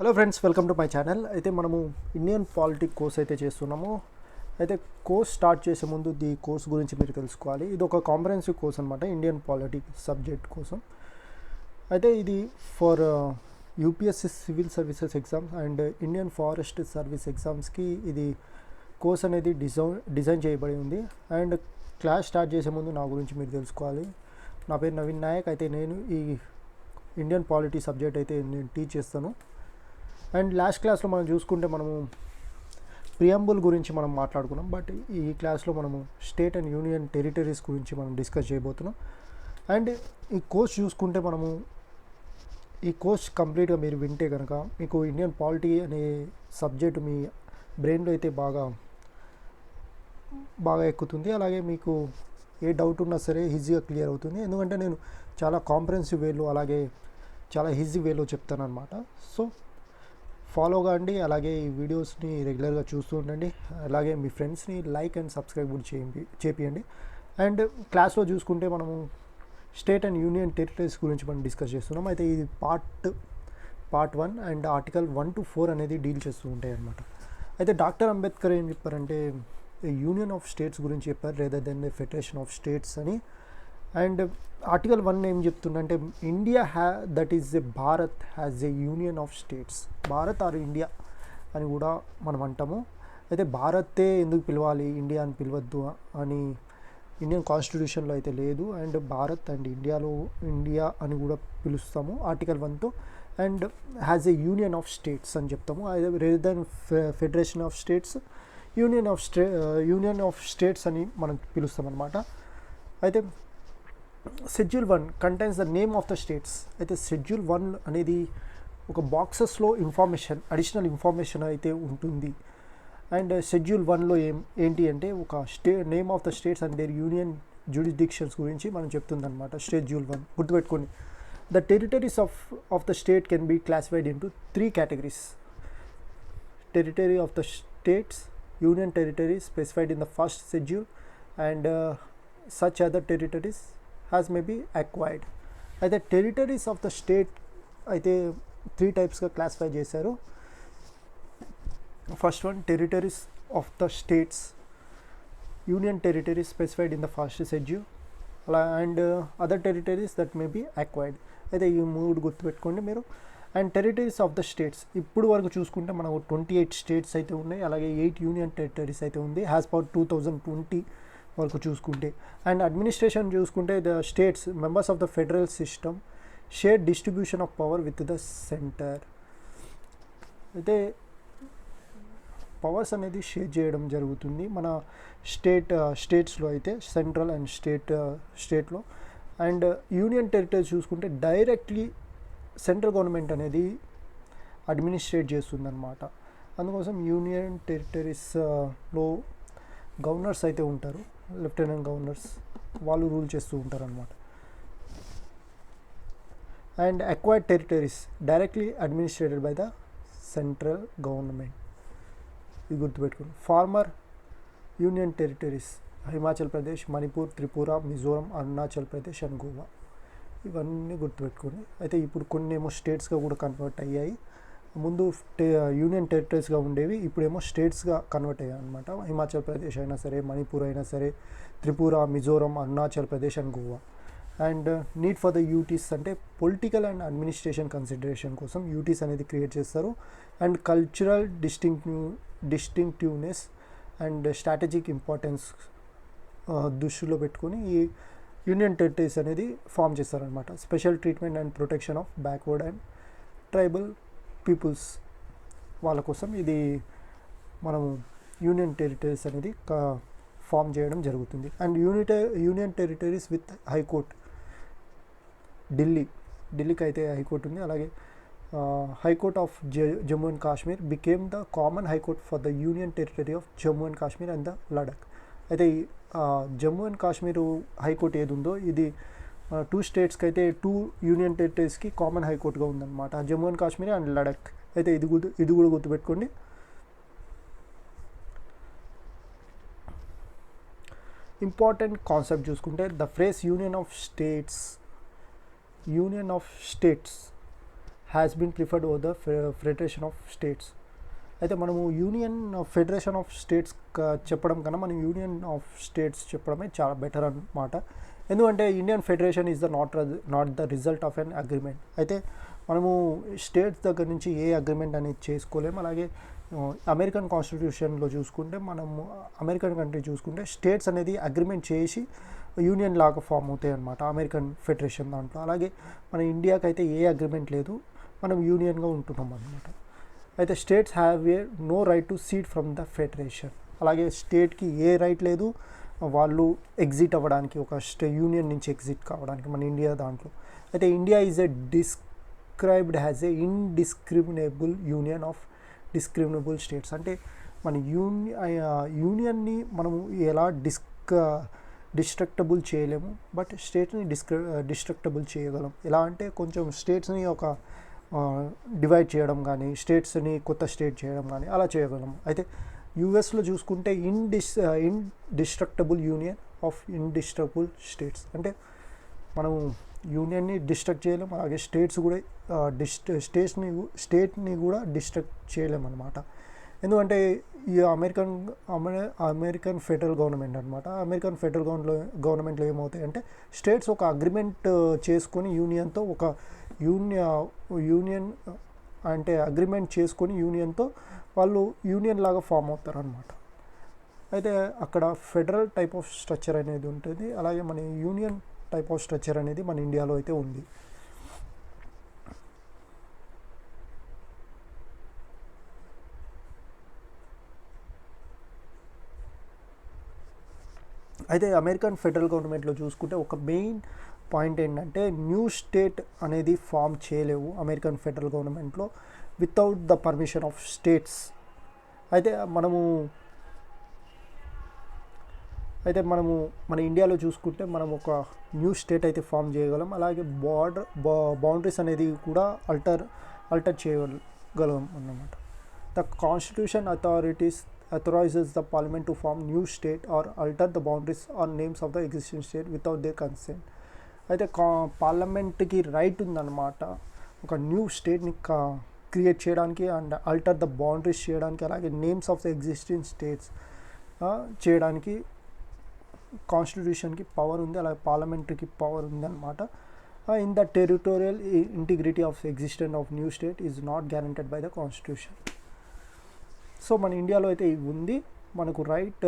Hello friends, welcome to my channel. అయితే మనము Indian politic course అయితే చేస్తున్నాము. అయితే కోర్స్ స్టార్ట్ చేసే ముందు ఈ కోర్స్ గురించి మీరు తెలుసుకోవాలి. ఇది ఒక కాంప్రహెన్సివ్ కోర్స్ అనమాట, ఇండియన్ పాలిటిక్ సబ్జెక్ట్ కోసం. అయితే ఇది for UPSC civil services exams and Indian forest service ఎగ్జామ్స్కి ఇది కోర్స్ అనేది డిజైన్ చేయబడి ఉంది. అండ్ క్లాస్ స్టార్ట్ చేసే ముందు నా గురించి మీరు తెలుసుకోవాలి. నా పేరు నవీన్ నాయక్. అయితే నేను ఈ ఇండియన్ పాలిటీ సబ్జెక్ట్ అయితే నేను టీచ్ చేస్తాను. అండ్ లాస్ట్ క్లాస్లో మనం చూసుకుంటే మనము ప్రియంబుల్ గురించి మనం మాట్లాడుకున్నాం. బట్ ఈ క్లాస్లో మనము స్టేట్ అండ్ యూనియన్ టెరిటరీస్ గురించి మనం డిస్కస్ చేయబోతున్నాం. అండ్ ఈ కోర్స్ చూసుకుంటే మనము ఈ కోర్స్ కంప్లీట్గా మీరు వింటే కనుక మీకు ఇండియన్ పాలిటీ అనే సబ్జెక్ట్ మీ బ్రెయిన్లో అయితే బాగా ఎక్కుతుంది. అలాగే మీకు ఏ డౌట్ ఉన్నా సరే ఈజీగా క్లియర్ అవుతుంది. ఎందుకంటే నేను చాలా కాంప్రహెన్సివ్ వేలో అలాగే చాలా ఈజీ వేలో చెప్తాను అనమాట. సో ఫాలో కాండి. అలాగే ఈ వీడియోస్ని రెగ్యులర్గా చూస్తూ ఉండండి. అలాగే మీ ఫ్రెండ్స్ని లైక్ అండ్ సబ్స్క్రైబ్ కూడా చేపియండి. అండ్ క్లాస్లో చూసుకుంటే మనము స్టేట్ అండ్ యూనియన్ టెరిటరీస్ గురించి మనం డిస్కస్ చేస్తున్నాం. అయితే ఇది పార్ట్ 1 అండ్ ఆర్టికల్ 1 to 4 అనేది డీల్ చేస్తూ ఉంటాయి అన్నమాట. అయితే డాక్టర్ అంబేద్కర్ ఏం చెప్పారంటే యూనియన్ ఆఫ్ స్టేట్స్ గురించి చెప్పారు, rather than the federation of states అని. అండ్ ఆర్టికల్ 1 ఏం చెప్తుందంటే India that is a Bharat has a union of states. Bharat or India అని కూడా మనం అంటాము. అయితే భారతే ఎందుకు పిలవాలి, ఇండియా అని పిలవద్దు అని ఇండియన్ కాన్స్టిట్యూషన్లో అయితే లేదు. అండ్ భారత్ అండ్ ఇండియా అని కూడా పిలుస్తాము ఆర్టికల్ 1తో. And as a union of states అని చెప్తాము. అదే rather than federation of states, union of states అని మనం పిలుస్తాం అనమాట. అయితే schedule 1 contains the name of the states. అయితే షెడ్యూల్ 1 అనేది ఒక బాక్సెస్లో అడిషనల్ ఇన్ఫర్మేషన్ అయితే ఉంటుంది. అండ్ షెడ్యూల్ 1లో ఏంటి అంటే ఒక name of the states and their union jurisdictions గురించి మనం చెప్తుందన్నమాట. షెడ్యూల్ 1 గుర్తుపెట్టుకోండి. The territories of the state can be classified into 3 categories. Territory of the states, union territory specified in the first schedule, and such other territories has may be acquired. అయితే territories of the state అయితే 3 టైప్స్గా classify చేశారు. First one territories of the states, union territories specified in the first schedule, అలా and other territories that may be acquired. అయితే ఈ 3 గుర్తుపెట్టుకోండి మీరు. And territories of the states ఇప్పుడు వరకు చూసుకుంటే మనకు 28 స్టేట్స్ అయితే ఉన్నాయి. అలాగే 8 యూనియన్ టెరిటరీస్ అయితే ఉంది యాజ్ పర్ 2020 వరకు చూసుకుంటే. అండ్ అడ్మినిస్ట్రేషన్ చూసుకుంటే the states members of the federal system share distribution of power with the centre. అయితే పవర్స్ అనేది షేర్ చేయడం జరుగుతుంది మన స్టేట్స్లో అయితే, సెంట్రల్ అండ్ స్టేట్లో. అండ్ యూనియన్ టెరిటరీస్ చూసుకుంటే డైరెక్ట్లీ సెంట్రల్ గవర్నమెంట్ అనేది అడ్మినిస్ట్రేట్ చేస్తుందన్నమాట. అందుకోసం యూనియన్ టెరిటరీస్లో గవర్నర్స్ అయితే ఉంటారు, లెఫ్టినెంట్ గవర్నర్స్, వాళ్ళు రూల్ చేస్తూ ఉంటారు అనమాట. And acquired territories directly administered by the central government. ఇది గుర్తుపెట్టుకోండి. Former union territories Himachal Pradesh, Manipur, Tripura, Mizoram, Arunachal Pradesh and Goa. ఇవన్నీ గుర్తుపెట్టుకోండి. అయితే ఇప్పుడు కొన్ని ఏమో స్టేట్స్గా కూడా కన్వర్ట్ అయ్యాయి. ముందు యూనియన్ టెరిటరీస్గా ఉండేవి, ఇప్పుడేమో స్టేట్స్గా కన్వర్ట్ అయ్యాయి అనమాట. హిమాచల్ ప్రదేశ్ అయినా సరే, మణిపూర్ అయినా సరే, Tripura, Mizoram, Arunachal Pradesh and Goa. And need for the UTs అంటే పొలిటికల్ అండ్ అడ్మినిస్ట్రేషన్ కన్సిడరేషన్ కోసం యూటీస్ అనేది క్రియేట్ చేస్తారు. And cultural distinctiveness and strategic importance దృష్టిలో పెట్టుకొని ఈ యూనియన్ టెరిటరీస్ అనేది ఫామ్ చేస్తారనమాట. Special treatment and protection of backward and tribal peoples వాళ్ళ కోసం ఇది మనము యూనియన్ టెరిటరీస్ అనేది ఫామ్ చేయడం జరుగుతుంది. And union territories with high court, ఢిల్లీకి అయితే హైకోర్టు ఉంది. అలాగే high court of Jammu and Kashmir became the common high court for the union territory of Jammu and Kashmir and the Ladakh. అయితే జమ్మూ అండ్ కాశ్మీర్ హైకోర్టు ఏది ఉందో ఇది 2 స్టేట్స్కి అయితే 2 యూనియన్ టెరిటరీస్కి కామన్ హైకోర్టుగా ఉందన్నమాట, జమ్మూ అండ్ కాశ్మీర్ అండ్ లడాక్. అయితే ఇది కూడా గుర్తుపెట్టుకోండి. ఇంపార్టెంట్ కాన్సెప్ట్ చూసుకుంటే the phrase union of states has been preferred over the federation of states. అయితే మనము యూనియన్ ఫెడరేషన్ ఆఫ్ స్టేట్స్ చెప్పడం కన్నా మనం యూనియన్ ఆఫ్ స్టేట్స్ చెప్పడమే చాలా బెటర్ అన్నమాట. ఎందుకంటే Indian federation is not the result of an agreement. అయితే మనము స్టేట్స్ దగ్గర నుంచి ఏ అగ్రిమెంట్ అనేది చేసుకోలేము. అలాగే అమెరికన్ కాన్స్టిట్యూషన్లో చూసుకుంటే మనము అమెరికన్ కంట్రీ చూసుకుంటే స్టేట్స్ అనేది అగ్రిమెంట్ చేసి యూనియన్ లాగా ఫామ్ అవుతాయి అన్నమాట అమెరికన్ ఫెడరేషన్ దాంట్లో. అలాగే మన ఇండియాకి అయితే ఏ అగ్రిమెంట్ లేదు, మనం యూనియన్గా ఉంటున్నాం అన్నమాట. అయితే states have a no right to cede from the federation. అలాగే స్టేట్కి ఏ రైట్ లేదు వాళ్ళు ఎగ్జిట్ అవ్వడానికి, ఒక యూనియన్ నుంచి ఎగ్జిట్ కావడానికి మన ఇండియా దాంట్లో. అయితే India is a described as a indestructible union of destructible states. అంటే మన యూనియన్ని మనము ఎలా డిస్ట్రక్టబుల్ చేయలేము, బట్ స్టేట్ని డిస్ట్రక్టబుల్ చేయగలం. ఎలా అంటే కొంచెం స్టేట్స్ని ఒక డివైడ్ చేయడం కానీ, స్టేట్స్ని కొత్త స్టేట్ చేయడం కానీ అలా చేయగలం. అయితే యూఎస్లో చూసుకుంటే indestructible union of indestructible states. అంటే మనము యూనియన్ని డిస్ట్రక్ట్ చేయలేం, అలాగే స్టేట్స్ కూడా స్టేట్ని కూడా డిస్ట్రక్ట్ చేయలేం అనమాట. ఎందుకంటే ఈ అమెరికన్ ఫెడరల్ గవర్నమెంట్ అనమాట. అమెరికన్ ఫెడరల్ గవర్నమెంట్లో ఏమవుతాయి అంటే స్టేట్స్ ఒక అగ్రిమెంట్ చేసుకొని యూనియన్తో ఒక యూనియన్ అంటే అగ్రిమెంట్ చేసుకొని యూనియన్తో వాళ్ళు యూనియన్ లాగా ఫామ్ అవుతారు అనమాట. అయితే అక్కడ ఫెడరల్ టైప్ ఆఫ్ స్ట్రక్చర్ అనేది ఉంటుంది. అలాగే మన యూనియన్ టైప్ ఆఫ్ స్ట్రక్చర్ అనేది మన ఇండియాలో అయితే ఉంది. అయితే అమెరికన్ ఫెడరల్ గవర్నమెంట్లో చూసుకుంటే ఒక మెయిన్ పాయింట్ ఏంటంటే న్యూ స్టేట్ అనేది ఫామ్ చేయలేవు అమెరికన్ ఫెడరల్ గవర్నమెంట్లో without the permission of states. అయితే మనము మన ఇండియాలో చూసుకుంటే మనం ఒక న్యూ స్టేట్ అయితే ఫామ్ చేయగలం. అలాగే బౌండరీస్ అనేది కూడా అల్టర్ చేయగలం అన్నమాట. The constitution authorizes the parliament to form new state or alter the boundaries or names of the existing state without their consent. అయితే పార్లమెంట్కి రైట్ ఉందన్నమాట ఒక న్యూ స్టేట్ని క్రియేట్ చేయడానికి అండ్ ఆల్టర్ ద బౌండరీస్ చేయడానికి, అలాగే names of the existing states చేయడానికి కాన్స్టిట్యూషన్కి power ఉంది, అలాగే పార్లమెంట్కి పవర్ ఉంది అనమాట. In the territorial integrity of existence of new state is not guaranteed by the constitution. So మన ఇండియాలో అయితే ఇవి ఉంది, మనకు రైట్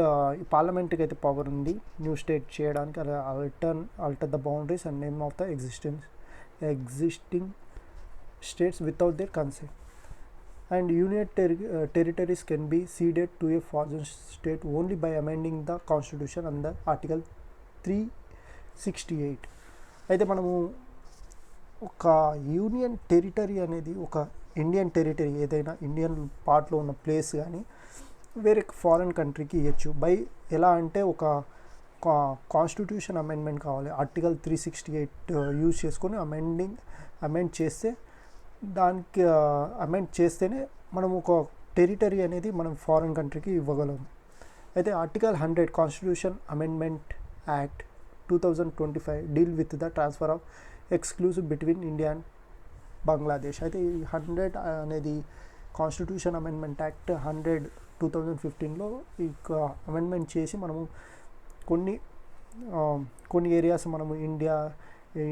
పార్లమెంట్కి అయితే పవర్ ఉంది న్యూ స్టేట్ చేయడానికి, అలా alter the boundaries and name of the existing states without their consent. And union territories can be ceded to a foreign state only by amending the constitution under article 368. అయితే మనము ఒక union territory అనేది ఒక Indian territory ఏదైనా Indian పార్ట్లో ఉన్న place కానీ వేరే ఫారిన్ కంట్రీకి ఇవ్వచ్చు బై ఎలా అంటే ఒక కాన్స్టిట్యూషన్ అమెండ్మెంట్ కావాలి, ఆర్టికల్ 368 యూజ్ చేసుకొని అమెండ్ చేస్తే దానికి అమెండ్ చేస్తేనే మనం ఒక టెరిటరీ అనేది మనం ఫారిన్ కంట్రీకి ఇవ్వగలం. అయితే article 100 constitution amendment act 2025 deal with the transfer of exclusive between India and Bangladesh. అయితే ఈ 100 అనేది కాన్స్టిట్యూషన్ అమెండ్మెంట్ యాక్ట్ 100 2015లో ఈ అమెండ్మెంట్ చేసి మనము కొన్ని ఏరియాస్ మనము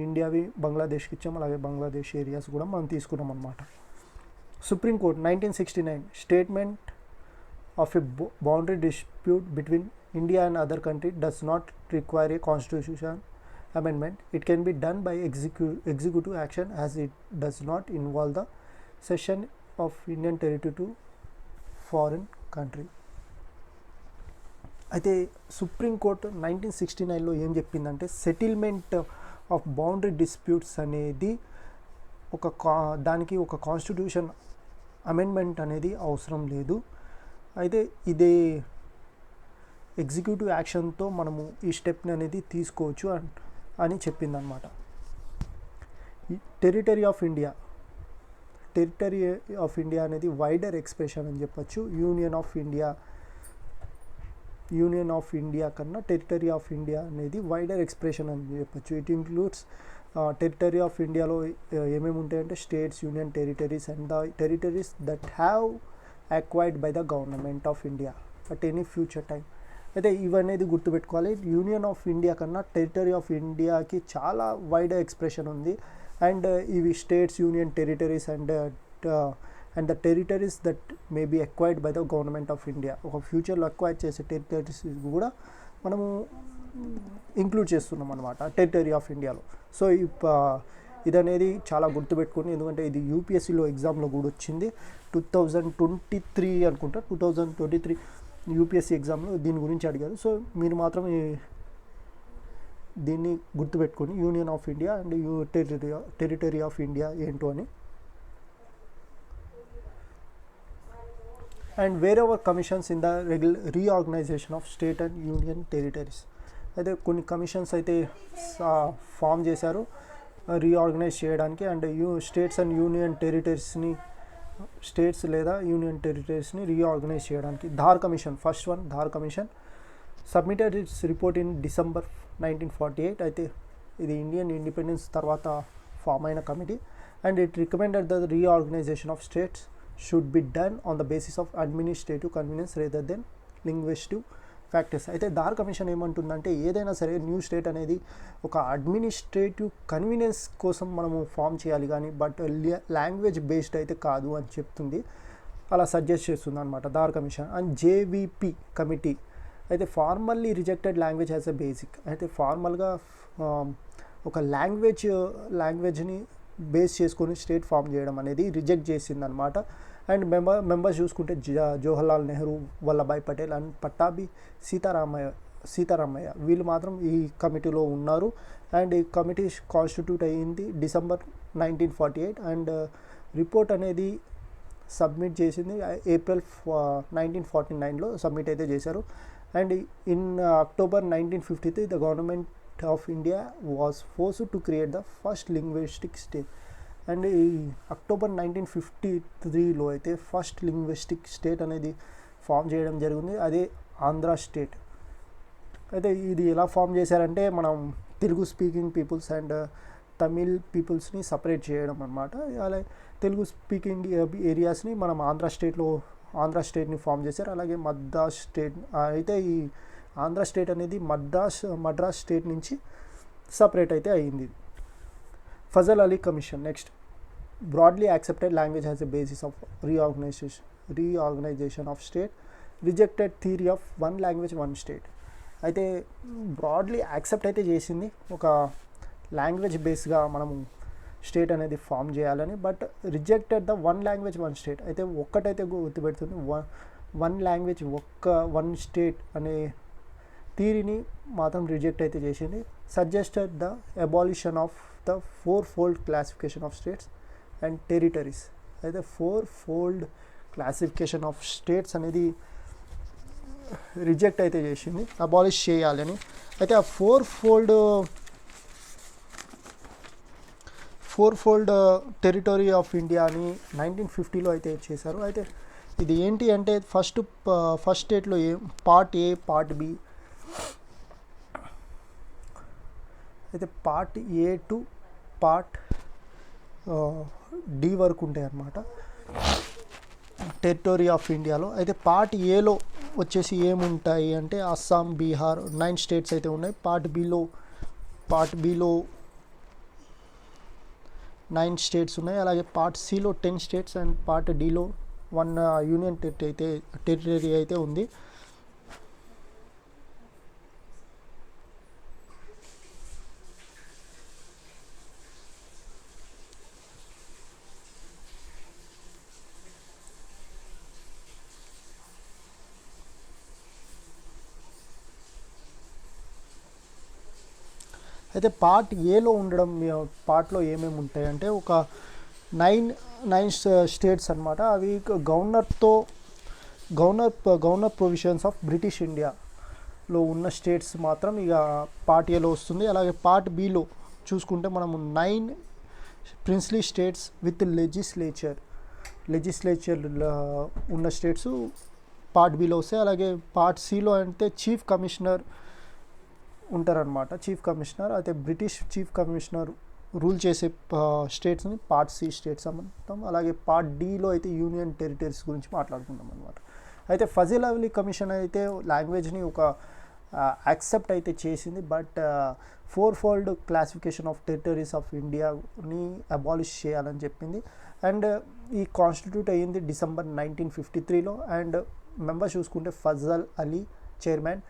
ఇండియావి బంగ్లాదేశ్కి ఇచ్చాము, అలాగే బంగ్లాదేశ్ ఏరియాస్ కూడా మనం తీసుకున్నాం అన్నమాట. Supreme court 1969 statement of a boundary dispute between India and other country does not require A constitution amendment. It can be done by executive action as it does not involve the cession of Indian territory to foreign country. అయితే supreme court 1969లో ఏం చెప్పిందంటే settlement of boundary disputes అనేది దానికి ఒక constitution amendment అనేది అవసరం లేదు. అయితే ఇదే ఎగ్జిక్యూటివ్ యాక్షన్తో మనము ఈ స్టెప్ని అనేది తీసుకోవచ్చు అని చెప్పిందనమాట. టెరిటరీ ఆఫ్ ఇండియా అనేది వైడర్ ఎక్స్ప్రెషన్ అని చెప్పచ్చు. యూనియన్ ఆఫ్ ఇండియా కన్నా టెరిటరీ ఆఫ్ ఇండియా అనేది వైడర్ ఎక్స్ప్రెషన్ అని చెప్పచ్చు. ఇట్ ఇంక్లూడ్స్ టెరిటరీ ఆఫ్ ఇండియాలో ఏమేమి ఉంటాయంటే states, union territories and the territories that have acquired by the government of India at any future time. అయితే ఇవనేది గుర్తుపెట్టుకోవాలి. యూనియన్ ఆఫ్ ఇండియా కన్నా టెరిటరీ ఆఫ్ ఇండియాకి చాలా వైడ్ ఎక్స్ప్రెషన్ ఉంది. అండ్ ఇవి states, union territories and the territories that may be acquired by the government of India, ఒక ఫ్యూచర్లో acquire చేసే టెరిటరీస్ కూడా మనము ఇంక్లూడ్ చేస్తున్నాం అనమాట టెరిటరీ ఆఫ్ ఇండియాలో. సో ఇదనేది చాలా గుర్తుపెట్టుకుని, ఎందుకంటే ఇది యూపీఎస్సీలో ఎగ్జామ్లో కూడా వచ్చింది 2023 అనుకుంటా, 2023 యూపీఎస్సీ ఎగ్జామ్లో దీని గురించి అడిగారు. సో మీరు మాత్రం దీన్ని గుర్తుపెట్టుకొని union of India and territory of India ఏంటో అని. And wherever commissions in the reorganisation of state and union territories. అయితే కొన్ని కమిషన్స్ అయితే ఫామ్ చేశారు రీఆర్గనైజ్ చేయడానికి. అండ్ స్టేట్స్ అండ్ యూనియన్ టెరిటరీస్ని, స్టేట్స్ లేదా యూనియన్ టెరిటరీస్ని రీఆర్గనైజ్ చేయడానికి. Dhar commission, first one Dhar commission submitted its report in December 1948. అయితే ఇది ఇండియన్ ఇండిపెండెన్స్ తర్వాత ఫామ్ అయిన committee. And it recommended the reorganisation of states should be done on the basis of administrative convenience rather than linguistic factors. అయితే Dhar commission ఏమంటుందంటే ఏదైనా సరే new state అనేది ఒక అడ్మినిస్ట్రేటివ్ కన్వీనియన్స్ కోసం మనము ఫామ్ చేయాలి కానీ బట్ లాంగ్వేజ్ బేస్డ్ అయితే కాదు అని చెప్తుంది, అలా సజెస్ట్ చేస్తుంది అనమాట Dhar commission. And JVP committee అయితే formally rejected language as a basic. అయితే ఫార్మల్గా ఒక లాంగ్వేజ్ని బేస్ చేసుకొని స్టేట్ ఫామ్ చేయడం అనేది రిజెక్ట్ చేసింది అనమాట. అండ్ మెంబర్స్ చూసుకుంటే జవహర్లాల్ నెహ్రూ, వల్లభాయ్ పటేల్ అండ్ పట్టాభి సీతారామయ్య వీళ్ళు మాత్రం ఈ కమిటీలో ఉన్నారు. అండ్ ఈ కమిటీ కాన్స్టిట్యూట్ అయ్యింది డిసెంబర్ 1948. అండ్ రిపోర్ట్ అనేది సబ్మిట్ చేసింది ఏప్రిల్ 1949లో సబ్మిట్ అయితే చేశారు. And in October 1953 the government of India was forced to create the first linguistic state. And ఈ అక్టోబర్ 1953లో అయితే ఫస్ట్ లింగ్విస్టిక్ స్టేట్ అనేది ఫామ్ చేయడం జరిగింది, అదే ఆంధ్ర స్టేట్. అయితే ఇది ఎలా ఫామ్ చేశారంటే మనం Telugu speaking peoples and Tamil పీపుల్స్ని సపరేట్ చేయడం అనమాట. అలా తెలుగు స్పీకింగ్ ఏరియాస్ని మనం ఆంధ్ర స్టేట్ని ఫామ్ చేశారు. అలాగే మద్రాస్ స్టేట్ అయితే ఈ ఆంధ్ర స్టేట్ అనేది మద్రాస్ స్టేట్ నుంచి సపరేట్ అయితే అయ్యింది. Fazal Ali commission next broadly accepted language has a basis of reorganisation of state, rejected theory of one language one state. అయితే బ్రాడ్లీ యాక్సెప్ట్ అయితే చేసింది ఒక లాంగ్వేజ్ బేస్గా మనము స్టేట్ అనేది ఫామ్ చేయాలని, but rejected the one language one state. అయితే ఒక్కటైతే గుర్తుపెడుతుంది, one language one state అనే థియరీని మాత్రం రిజెక్ట్ అయితే చేసింది. Suggested the abolition of the 4-fold classification of states and territories. అయితే 4-fold క్లాసిఫికేషన్ ఆఫ్ స్టేట్స్ అనేది రిజెక్ట్ అయితే చేసింది, అబాలిష్ చేయాలని. అయితే ఆ ఫోర్ ఫోల్డ్ టెరిటరీ ఆఫ్ ఇండియాని 1950లో అయితే చేశారు. అయితే ఇది ఏంటి అంటే ఫస్ట్ స్టేట్లో పార్ట్ ఏ, పార్ట్ బి. అయితే part A to part D వరకు ఉంటాయి అన్నమాట టెరిటరీ ఆఫ్ ఇండియాలో. అయితే పార్ట్ ఏలో వచ్చేసి ఏముంటాయి అంటే అస్సాం, బీహార్ 9 స్టేట్స్ అయితే ఉన్నాయి. పార్ట్ బిలో 9 స్టేట్స్ ఉన్నాయి. అలాగే పార్ట్ సిలో 10 స్టేట్స్ అండ్ పార్ట్ డిలో 1 యూనియన్ టెరిటరీ అయితే ఉంది. అయితే పార్ట్ ఏలో ఉండడం పార్ట్లో ఏమేమి ఉంటాయంటే ఒక 9 స్టేట్స్ అనమాట. అవి గవర్నర్ ప్రొవిజన్స్ ఆఫ్ బ్రిటిష్ ఇండియాలో ఉన్న స్టేట్స్ మాత్రం ఇక పార్ట్ ఏలో వస్తుంది. అలాగే పార్ట్ బిలో చూసుకుంటే మనము 9 ప్రిన్స్లీ స్టేట్స్ విత్ లెజిస్లేచర్ ఉన్న స్టేట్స్ పార్ట్ బిలో వస్తాయి. అలాగే పార్ట్ సిలో అంటే చీఫ్ కమిషనర్ ఉంటారనమాట. చీఫ్ కమిషనర్ అయితే బ్రిటిష్ చీఫ్ కమిషనర్ రూల్ చేసే స్టేట్స్ని పార్ట్ సి స్టేట్స్ అంటాం. అలాగే పార్ట్ డిలో అయితే యూనియన్ టెరిటరీస్ గురించి మాట్లాడుకుంటాం అనమాట. అయితే ఫజల్ అలీ కమిషన్ అయితే లాంగ్వేజ్ని ఒక యాక్సెప్ట్ అయితే చేసింది, but 4-fold classification of territories of ఇండియాని అబాలిష్ చేయాలని చెప్పింది. అండ్ ఈ కాన్స్టిట్యూట్ అయ్యింది డిసెంబర్ 1953లో. అండ్ మెంబర్స్ చూసుకుంటే Fazal Ali chairman,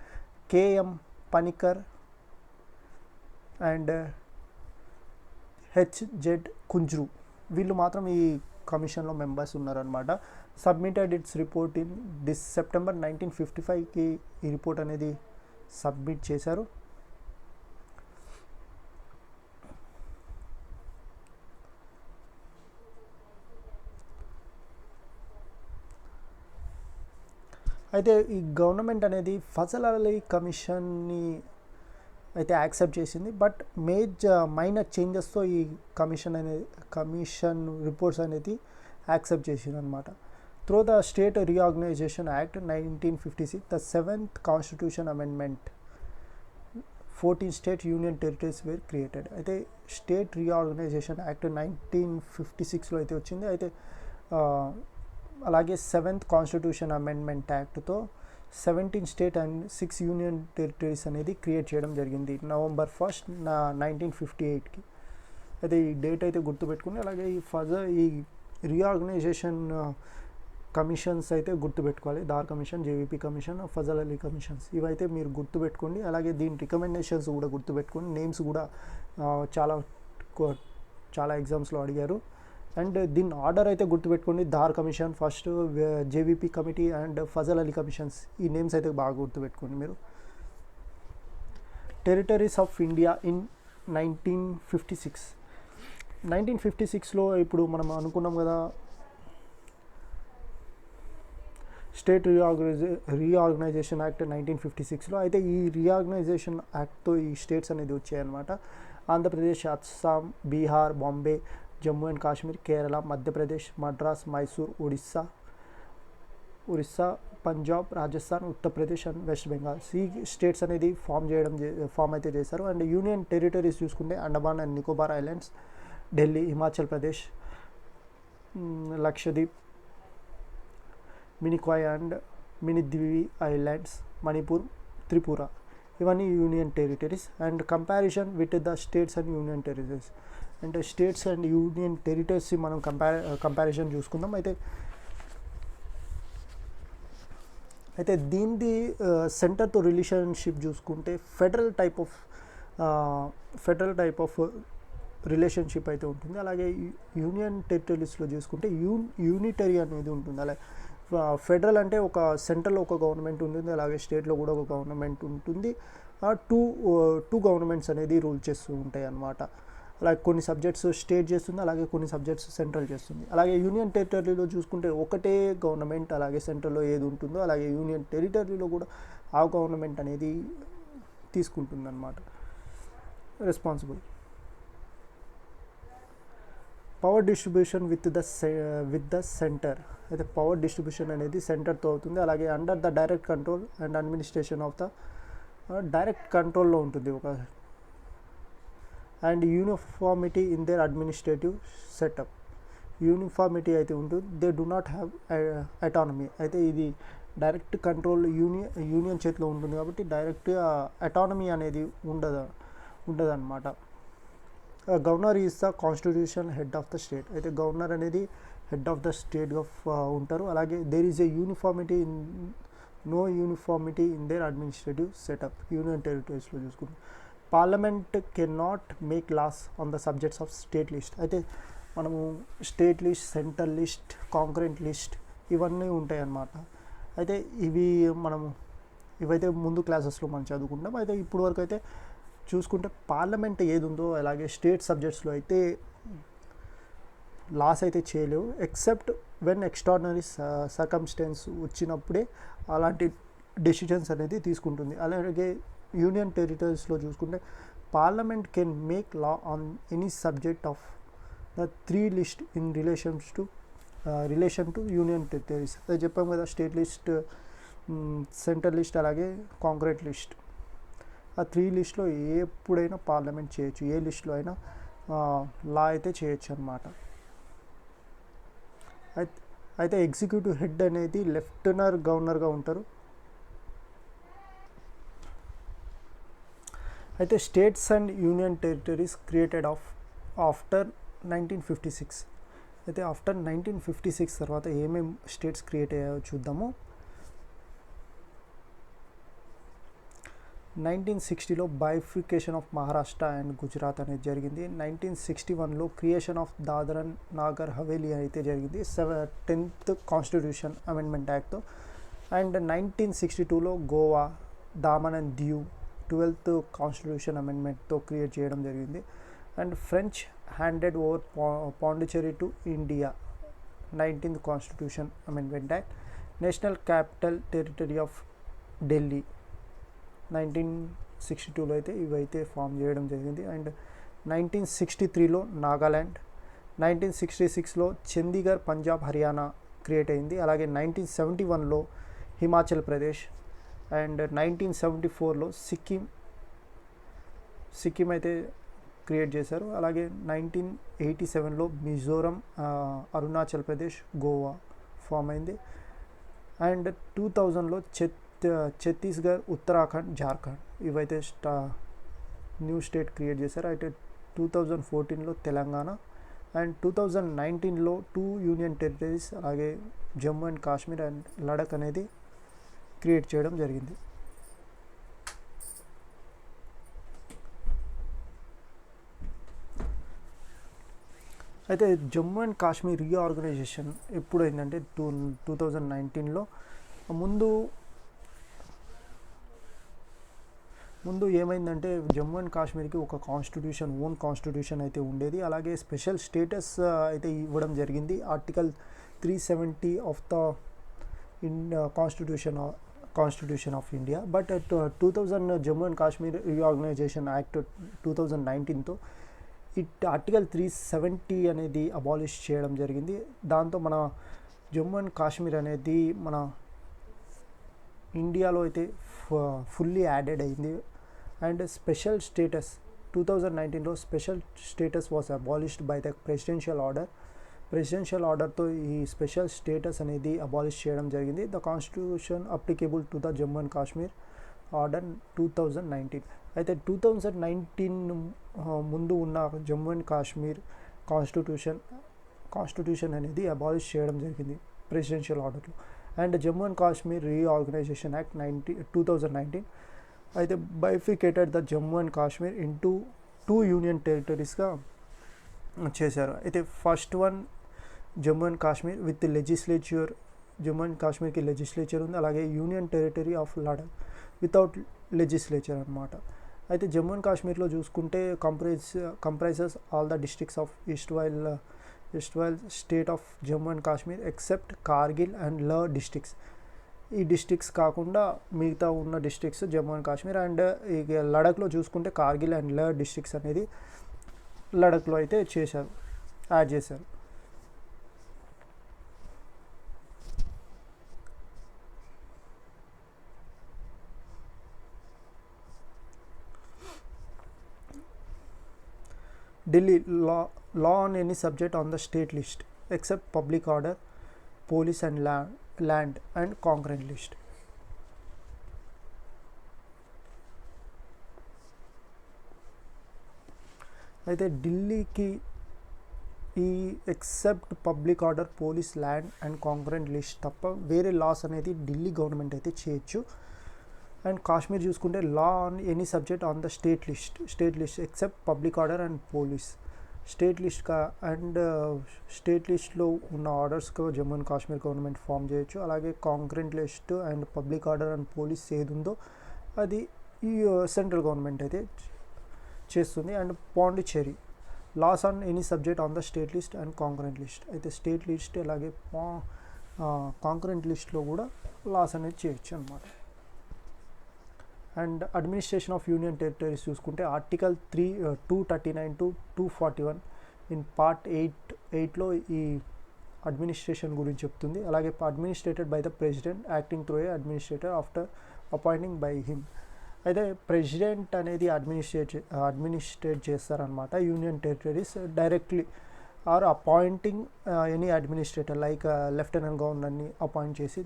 KM Panikkar and HZ Kunzru, వీళ్ళు మాత్రం ఈ కమిషన్లో మెంబర్స్ ఉన్నారనమాట. Submitted its report in September 1955కి ఈ రిపోర్ట్ అనేది సబ్మిట్ చేశారు. అయితే ఈ గవర్నమెంట్ అనేది ఫజల్ అలీ కమిషన్ని అయితే యాక్సెప్ట్ చేసింది, బట్ మైనర్ చేంజెస్తో ఈ కమిషన్ రిపోర్ట్స్ అనేది యాక్సెప్ట్ చేసింది అనమాట. Through the state reorganisation act 1956, the 7th constitution amendment, 14 state union territories were created. అయితే స్టేట్ రీఆర్గనైజేషన్ యాక్ట్ 1956లో అయితే వచ్చింది. అయితే అలాగే 7th కాన్స్టిట్యూషన్ అమెండ్మెంట్ యాక్ట్తో 17 స్టేట్ అండ్ 6 యూనియన్ టెరిటరీస్ అనేది క్రియేట్ చేయడం జరిగింది November 1st, 1958కి. అయితే ఈ డేట్ అయితే గుర్తుపెట్టుకుని, అలాగే ఈ రీఆర్గనైజేషన్ కమిషన్స్ అయితే గుర్తుపెట్టుకోవాలి. Dar commission, JVP commission, Fazal Ali commissions, ఇవైతే మీరు గుర్తుపెట్టుకోండి. అలాగే దీని రికమెండేషన్స్ కూడా గుర్తుపెట్టుకోండి. నేమ్స్ కూడా చాలా ఎగ్జామ్స్లో అడిగారు. అండ్ దీని ఆర్డర్ అయితే గుర్తుపెట్టుకోండి. Dar commission first, JVP committee and Fazal Ali commissions, ఈ నేమ్స్ అయితే బాగా గుర్తుపెట్టుకోండి మీరు. టెరిటరీస్ ఆఫ్ ఇండియా ఇన్ 1956లో ఇప్పుడు మనం అనుకున్నాం కదా, స్టేట్ రీఆర్గనైజేషన్ యాక్ట్ 1956లో. అయితే ఈ రీఆర్గనైజేషన్ యాక్ట్తో ఈ స్టేట్స్ అనేది వచ్చాయన్నమాట. Andhra Pradesh, Assam, Bihar, Bombay, Jammu and Kashmir, Kerala, Madhya Pradesh, Madras, Mysore, Orissa, Punjab, Rajasthan, Uttar Pradesh and west Bengal, ఈ స్టేట్స్ అనేది ఫామ్ అయితే చేశారు. అండ్ యూనియన్ టెరిటరీస్ చూసుకుంటే Andaman and Nicobar islands, Delhi, Himachal Pradesh, Lakshadweep, Minicoy and Minidweep islands, Manipur, Tripura, ఇవన్నీ union territories. And comparison with the states and union territories, అంటే స్టేట్స్ అండ్ యూనియన్ టెరిటరీస్ మనం కంపారిజన్ చూసుకుందాం. అయితే దీనిది సెంటర్తో రిలేషన్షిప్ చూసుకుంటే ఫెడరల్ టైప్ ఆఫ్ రిలేషన్షిప్ అయితే ఉంటుంది. అలాగే యూనియన్ టెరిటరీస్లో చూసుకుంటే యూనిటరీ అనేది ఉంటుంది. అలాగే ఫెడరల్ అంటే ఒక సెంట్రల్లో ఒక గవర్నమెంట్ ఉంటుంది, అలాగే స్టేట్లో కూడా ఒక గవర్నమెంట్ ఉంటుంది. టూ గవర్నమెంట్స్ అనేది రూల్ చేస్తూ ఉంటాయి అన్నమాట. అలాగే కొన్ని సబ్జెక్ట్స్ స్టేట్ చేస్తుంది, అలాగే కొన్ని సబ్జెక్ట్స్ సెంట్రల్ చేస్తుంది. అలాగే యూనియన్ టెరిటరీలో చూసుకుంటే ఒకటే గవర్నమెంట్, అలాగే సెంట్రల్లో ఏది ఉంటుందో అలాగే యూనియన్ టెరిటరీలో కూడా ఆ గవర్నమెంట్ అనేది తీసుకుంటుంది అన్నమాట responsible. Power distribution with the centre, అయితే పవర్ డిస్ట్రిబ్యూషన్ అనేది సెంటర్తో అవుతుంది. అలాగే under the direct control and administration of the direct కంట్రోల్లో ఉంటుంది ఒక. And uniformity in their administrative setup, uniformity అయితే ఉంటుంది. They do not have autonomy, అయితే ఇది డైరెక్ట్ కంట్రోల్ యూనియన్ చేతిలో ఉంటుంది కాబట్టి డైరెక్ట్గా అటానమీ అనేది ఉండదన్నమాట. Governor is the constitution head of the state, అయితే గవర్నర్ అనేది హెడ్ ఆఫ్ ద స్టేట్గా ఉంటారు. అలాగే there is no uniformity in their administrative setup union టెరిటరీస్లో చూసుకుంటాం. Parliament can not make laws on the subjects of state list, అయితే మనము state list, central list, concurrent list ఇవన్నీ ఉంటాయి అన్నమాట. అయితే ఇవైతే ముందు క్లాసెస్లో మనం చదువుకుంటాం. అయితే ఇప్పుడు వరకు అయితే చూసుకుంటే పార్లమెంట్ ఏది ఉందో అలాగే స్టేట్ సబ్జెక్ట్స్లో అయితే లాస్ అయితే చేయలేవు, ఎక్సెప్ట్ వెన్ ఎక్స్ట్రాడినరీ సర్కమ్స్టెన్స్ వచ్చినప్పుడే అలాంటి డెసిషన్స్ అనేది తీసుకుంటుంది. అలాగే యూనియన్ టెరిటరీస్లో చూసుకుంటే parliament can make law on any subject of the 3 list in relation to union territories. అదే చెప్పాం కదా, స్టేట్ లిస్ట్, సెంట్రల్ లిస్ట్, అలాగే కాంక్రీట్ లిస్ట్. ఆ 3 లిస్ట్లో ఎప్పుడైనా పార్లమెంట్ చేయొచ్చు, ఏ లిస్ట్లో అయినా లా అయితే చేయొచ్చు అనమాట. అయితే ఎగ్జిక్యూటివ్ హెడ్ అనేది లెఫ్టినెంట్ గవర్నర్గా ఉంటారు. అయితే states and union territories created after 1956. అయితే ఆఫ్టర్ 1956 తర్వాత ఏమేమి స్టేట్స్ క్రియేట్ అయ్యాయో చూద్దాము. 1960లో bifurcation of Maharashtra and Gujarat అనేది జరిగింది. 1961లో creation of Dadra and Nagar Haveli అయితే జరిగింది 10th కాన్స్టిట్యూషన్ అమెండ్మెంట్ యాక్ట్తో. అండ్ 1962లో Goa, Daman and Diu 12th constitution అమెండ్మెంట్తో క్రియేట్ చేయడం జరిగింది. And French handed over Pondicherry to India 19th constitution amendment act. National capital territory of Delhi 1962లో అయితే ఇవైతే ఫామ్ చేయడం జరిగింది. అండ్ 1963లో నాగాల్యాండ్, 1966లో చండీగఢ్, పంజాబ్, హర్యానా క్రియేట్ అయింది. అలాగే 1971లో హిమాచల్ ప్రదేశ్ అండ్ 1974లో సిక్కిం అయితే క్రియేట్ చేశారు. అలాగే 1987లో మిజోరం, అరుణాచల్ ప్రదేశ్, గోవా ఫామ్ అయింది. అండ్ 2000లో ఛత్తీస్గఢ్, ఉత్తరాఖండ్, జార్ఖండ్ ఇవైతే న్యూ స్టేట్ క్రియేట్ చేశారు. అయితే 2014లో తెలంగాణ అండ్ 2019లో 2 యూనియన్ టెరిటరీస్ అలాగే జమ్మూ అండ్ కాశ్మీర్ అండ్ లడఖ్ అనేది క్రియేట్ చేయడం జరిగింది. అయితే జమ్మూ అండ్ కాశ్మీర్ రీఆర్గనైజేషన్ ఎప్పుడు అయిందంటే 2019లో. ముందు ఏమైందంటే జమ్మూ అండ్ కాశ్మీర్కి ఒక ఓన్ కాన్స్టిట్యూషన్ అయితే ఉండేది. అలాగే స్పెషల్ స్టేటస్ అయితే ఇవ్వడం జరిగింది article 370 of the constitution of India. But 2000 Jammu and Kashmir reorganisation act 2019తో ఆర్టికల్ 370 అనేది అబాలిష్ చేయడం జరిగింది. దాంతో మన జమ్మూ అండ్ కాశ్మీర్ అనేది మన ఇండియాలో అయితే ఫుల్లీ యాడెడ్ అయింది. అండ్ స్పెషల్ స్టేటస్ 2019లో special status was abolished by the presidential ఆర్డర్తో ఈ స్పెషల్ స్టేటస్ అనేది అబాలిష్ చేయడం జరిగింది. The constitution applicable to the Jammu and Kashmir order 2019. అయితే 2019 ముందు ఉన్న జమ్మూ అండ్ కాశ్మీర్ కాన్స్టిట్యూషన్ అనేది అబాలిష్ చేయడం జరిగింది ప్రెసిడెన్షియల్ ఆర్డర్లో. And Jammu and Kashmir reorganisation act 2019 అయితే bifurcated the Jammu and Kashmir into 2 union టెరిటరీస్గా చేశారు. అయితే first one Jammu and Kashmir with legislature, Jammu and కాశ్మీర్కి లెజిస్లేచర్ ఉంది. అలాగే union territory of Ladakh without legislature అనమాట. అయితే జమ్మూ అండ్ కాశ్మీర్లో చూసుకుంటే comprises all the districts of erstwhile state of Jammu and Kashmir except Kargil and Leh districts. ఈ డిస్ట్రిక్ట్స్ కాకుండా మిగతా ఉన్న districts Jammu and Kashmir. And ఇక లడఖ్లో చూసుకుంటే కార్గిల్ అండ్ లే డిస్ట్రిక్ట్స్ అనేది లడఖ్లో అయితే యాడ్ చేశారు. Delhi law on any subject on the state list except public order, police and land and concurrent list. అయితే ఢిల్లీకి ఈ except public order, police, land and concurrent list తప్ప వేరే లాస్ అనేది ఢిల్లీ గవర్నమెంట్ అయితే చేయొచ్చు. అండ్ కాశ్మీర్ చూసుకుంటే law on any subject on the state list except public order and police. State లిస్ట్లో ఉన్న ఆర్డర్స్కి Jammu and Kashmir government form చేయొచ్చు. అలాగే concurrent list and public order and police ఏది ఉందో అది ఈ సెంట్రల్ గవర్నమెంట్ అయితే చేస్తుంది. And Pondicherry laws on any subject on the state list and concurrent list. అయితే స్టేట్ లిస్ట్ అలాగే కాంకరెంట్ లిస్ట్లో కూడా లాస్ అనేది చేయొచ్చు అన్నమాట. And administration of union territories చూసుకుంటే ఆర్టికల్ 239 to 241 ఇన్ పార్ట్ 8లో ఈ అడ్మినిస్ట్రేషన్ గురించి చెప్తుంది. అలాగే administered by the president acting through a administrator after appointing by him. అయితే ప్రెసిడెంట్ అనేది అడ్మినిస్ట్రేట్ చేస్తారనమాట union territories directly or appointing any administrator like lieutenant గవర్నర్ని అపాయింట్ చేసి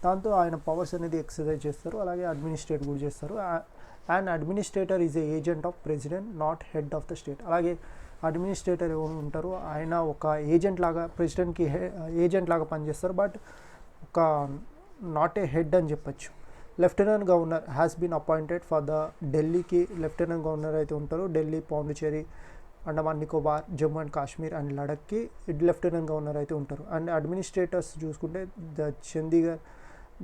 దాంతో ఆయన పవర్స్ అనేది ఎక్సర్సైజ్ చేస్తారు, అలాగే అడ్మినిస్ట్రేట్ కూడా చేస్తారు. And administrator is a agent of president, not head of the state. అలాగే అడ్మినిస్ట్రేటర్ ఎవరు ఉంటారో ఆయన ఒక ఏజెంట్ లాగా ప్రెసిడెంట్కి ఏజెంట్ లాగా పనిచేస్తారు, బట్ ఒక నాట్ ఏ హెడ్ అని చెప్పచ్చు. Lieutenant governor has been appointed for the ఢిల్లీకి లెఫ్టినెంట్ గవర్నర్ అయితే ఉంటారు. Delhi, Pondicherry, Andaman Nicobar, Jammu and Kashmir and లడఖ్కి lieutenant governor అయితే ఉంటారు. అండ్ అడ్మినిస్ట్రేటర్స్ చూసుకుంటే Chandigarh,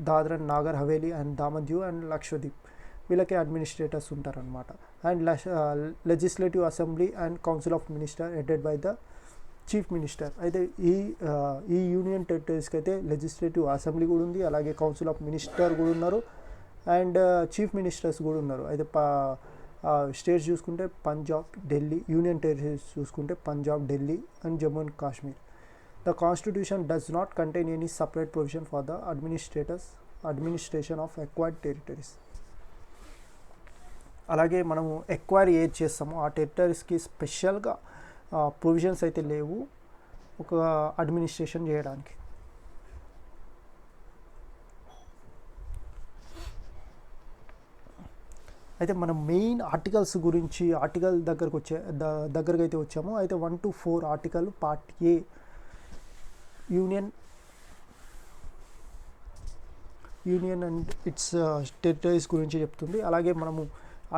Dadra and Nagar Haveli and దామన్-ద్యూ and Lakshadweep వీళ్ళకి అడ్మినిస్ట్రేటర్స్ ఉంటారనమాట. And legislative assembly and council of minister headed by the chief minister. అయితే ఈ యూనియన్ టెరిటరీస్కి అయితే లెజిస్లేటివ్ అసెంబ్లీ కూడా ఉంది, అలాగే కౌన్సిల్ ఆఫ్ మినిస్టర్ కూడా ఉన్నారు, అండ్ చీఫ్ మినిస్టర్స్ కూడా ఉన్నారు. అయితే స్టేట్స్ చూసుకుంటే పంజాబ్, ఢిల్లీ. యూనియన్ టెరిటరీస్ చూసుకుంటే Punjab, Delhi and Jammu and Kashmir. The constitution does not contain any separate provision for the administration of acquired territories. అలాగే మనము ఎక్వైర్ ఏది చేస్తామో ఆ టెరిటరీస్కి స్పెషల్గా ప్రొవిజన్స్ అయితే లేవు ఒక అడ్మినిస్ట్రేషన్ చేయడానికి. అయితే మనం మెయిన్ ఆర్టికల్స్ గురించి ఆర్టికల్ దగ్గరకు అయితే వచ్చాము. అయితే 1 to 4 article part A union and it's territories గురించి చెప్తుంది. అలాగే మనము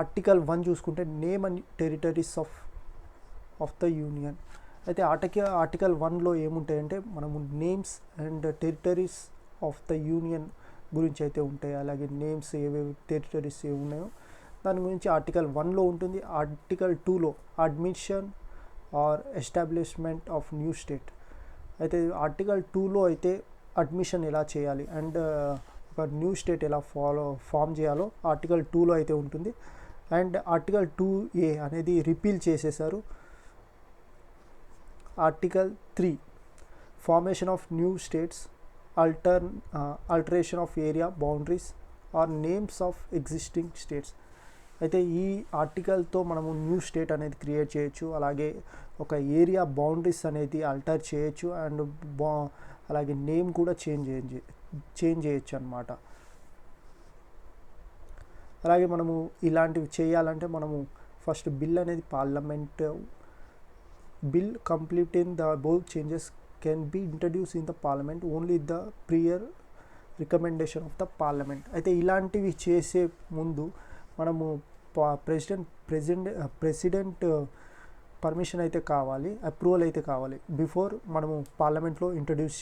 ఆర్టికల్ 1 చూసుకుంటే name and territories of the union. అయితే ఆర్టికల్ 1లో ఏముంటాయంటే మనము names and territories of the union గురించి అయితే ఉంటాయి. అలాగే నేమ్స్ ఏవేవి టెరిటరీస్ ఏవి ఉన్నాయో దాని గురించి ఆర్టికల్ 1లో ఉంటుంది. ఆర్టికల్ 2లో admission or establishment of new state. అయితే ఆర్టికల్ 2లో అయితే అడ్మిషన్ ఎలా చేయాలి అండ్ ఒక న్యూ స్టేట్ ఎలా ఫామ్ చేయాలో ఆర్టికల్ 2లో అయితే ఉంటుంది. అండ్ ఆర్టికల్ 2A అనేది రిపీల్ చేసేసారు. Article 3 formation of new states, alteration of area boundaries or names of existing states. అయితే ఈ ఆర్టికల్తో మనము న్యూ స్టేట్ అనేది క్రియేట్ చేయొచ్చు, అలాగే ఒక ఏరియా బౌండరీస్ అనేది అల్టర్ చేయొచ్చు, అండ్ అలాగే నేమ్ కూడా చేంజ్ చేయొచ్చు అన్నమాట. అలాగే మనము ఇలాంటివి చేయాలంటే మనము ఫస్ట్ బిల్ అనేది parliament bill completing the above changes can be introduce in the parliament only the prior recommendation of the parliament. అయితే ఇలాంటివి చేసే ముందు మనము ప్రెసిడెంట్ పర్మిషన్ అయితే కావాలి, అప్రూవల్ అయితే కావాలి బిఫోర్ మనము పార్లమెంట్లో ఇంట్రడ్యూస్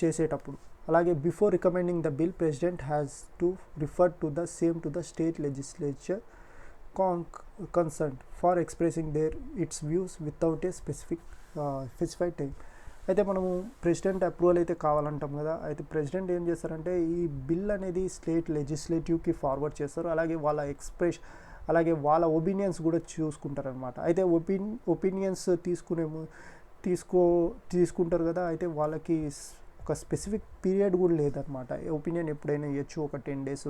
చేసేటప్పుడు. అలాగే before recommending the bill president has to refer to the same to the state legislature concern for expressing it's views without a specified time. అయితే మనము ప్రెసిడెంట్ అప్రూవల్ అయితే కావాలంటాం కదా. అయితే ప్రెసిడెంట్ ఏం చేస్తారంటే ఈ బిల్ అనేది స్టేట్ లెజిస్లేటివ్కి ఫార్వర్డ్ చేస్తారు, అలాగే అలాగే వాళ్ళ ఒపీనియన్స్ కూడా చూసుకుంటారనమాట. అయితే ఒపీనియన్స్ తీసుకుంటారు కదా. అయితే వాళ్ళకి ఒక స్పెసిఫిక్ పీరియడ్ కూడా లేదనమాట. ఒపీనియన్ ఎప్పుడైనా ఇవ్వచ్చు, ఒక 10 days,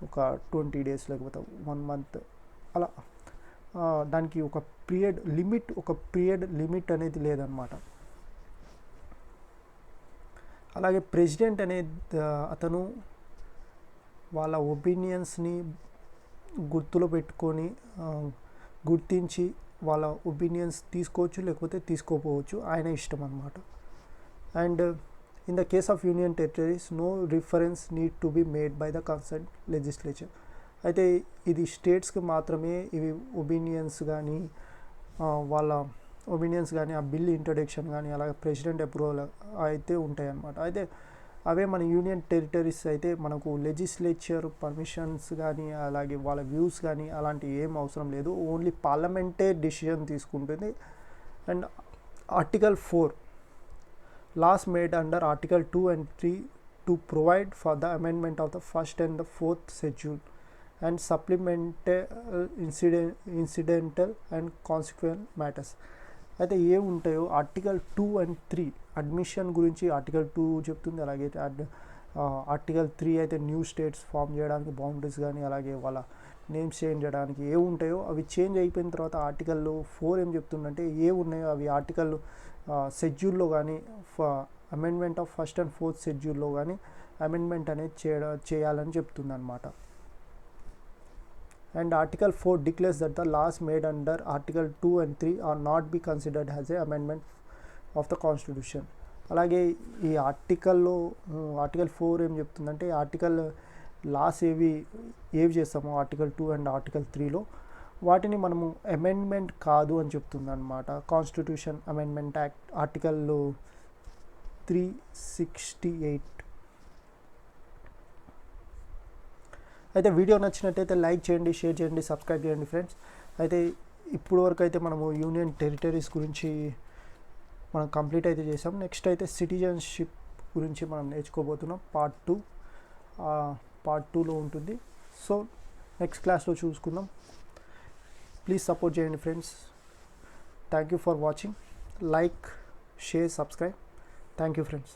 ఒక 20 days, లేకపోతే 1 month అలా. దానికి ఒక పీరియడ్ లిమిట్ అనేది లేదనమాట. అలాగే ప్రెసిడెంట్ అతను వాళ్ళ ఒపీనియన్స్ని గుర్తించి వాళ్ళ ఒపీనియన్స్ తీసుకోవచ్చు, లేకపోతే తీసుకోపోవచ్చు, ఆయన ఇష్టం అన్నమాట. And in the case of union territories no reference need to be made by the concerned legislature. అయితే ఇది స్టేట్స్కి మాత్రమే ఇవి ఒపీనియన్స్ కానీ ఆ బిల్ ఇంట్రడక్షన్ కానీ అలాగే ప్రెసిడెంట్ అప్రూవల్ అయితే ఉంటాయి అన్నమాట. అయితే అవే మన యూనియన్ టెరిటరీస్ అయితే మనకు లెజిస్లేచర్ పర్మిషన్స్ కానీ అలాగే వాళ్ళ వ్యూస్ కానీ అలాంటివి ఏం అవసరం లేదు, ఓన్లీ పార్లమెంటే డిసిషన్ తీసుకుంటుంది. And article 4 laws made under Article 2 and 3 to provide for the amendment of the 1st and the 4th schedule and supplemental incidental and consequent matters. అయితే ఏముంటాయో ఆర్టికల్ 2 and 3 అడ్మిషన్ గురించి article 2 చెప్తుంది, అలాగే article 3 అయితే new states form చేయడానికి boundaries కానీ అలాగే వాళ్ళ names change చేయడానికి ఏ ఉంటాయో అవి చేంజ్ అయిపోయిన తర్వాత ఆర్టికల్ 4 ఏం చెప్తుందంటే ఏ ఉన్నాయో అవి ఆర్టికల్ షెడ్యూల్లో కానీ amendment of first and fourth షెడ్యూల్లో కానీ అమెండ్మెంట్ అనేది చేయాలని చెప్తుంది అనమాట. And Article 4 declares that the laws made under Article 2 and 3 are not be considered as a amendment of the Constitution. అలాగే ఈ ఆర్టికల్లో ఆర్టికల్ 4 ఏం చెప్తుందంటే ఆర్టికల్ లాస్ ఏవి చేస్తామో ఆర్టికల్ 2 అండ్ ఆర్టికల్ 3లో వాటిని మనము అమెండ్మెంట్ కాదు అని చెప్తుంది అనమాట. Constitution amendment act article 368. అయితే వీడియో నచ్చినట్టయితే లైక్ చేయండి, షేర్ చేయండి, సబ్స్క్రైబ్ చేయండి ఫ్రెండ్స్. అయితే ఇప్పుడు వరకు అయితే మనము యూనియన్ టెరిటరీస్ గురించి మనం కంప్లీట్ అయితే చేసాం. నెక్స్ట్ అయితే సిటిజన్షిప్ గురించి మనం నేర్చుకోబోతున్నాం. పార్ట్ 2లో ఉంటుంది. సో నెక్స్ట్ క్లాస్లో చూసుకుందాం. ప్లీజ్ సపోర్ట్ చేయండి friends. Thank you for watching. Like, share, subscribe. Thank you friends.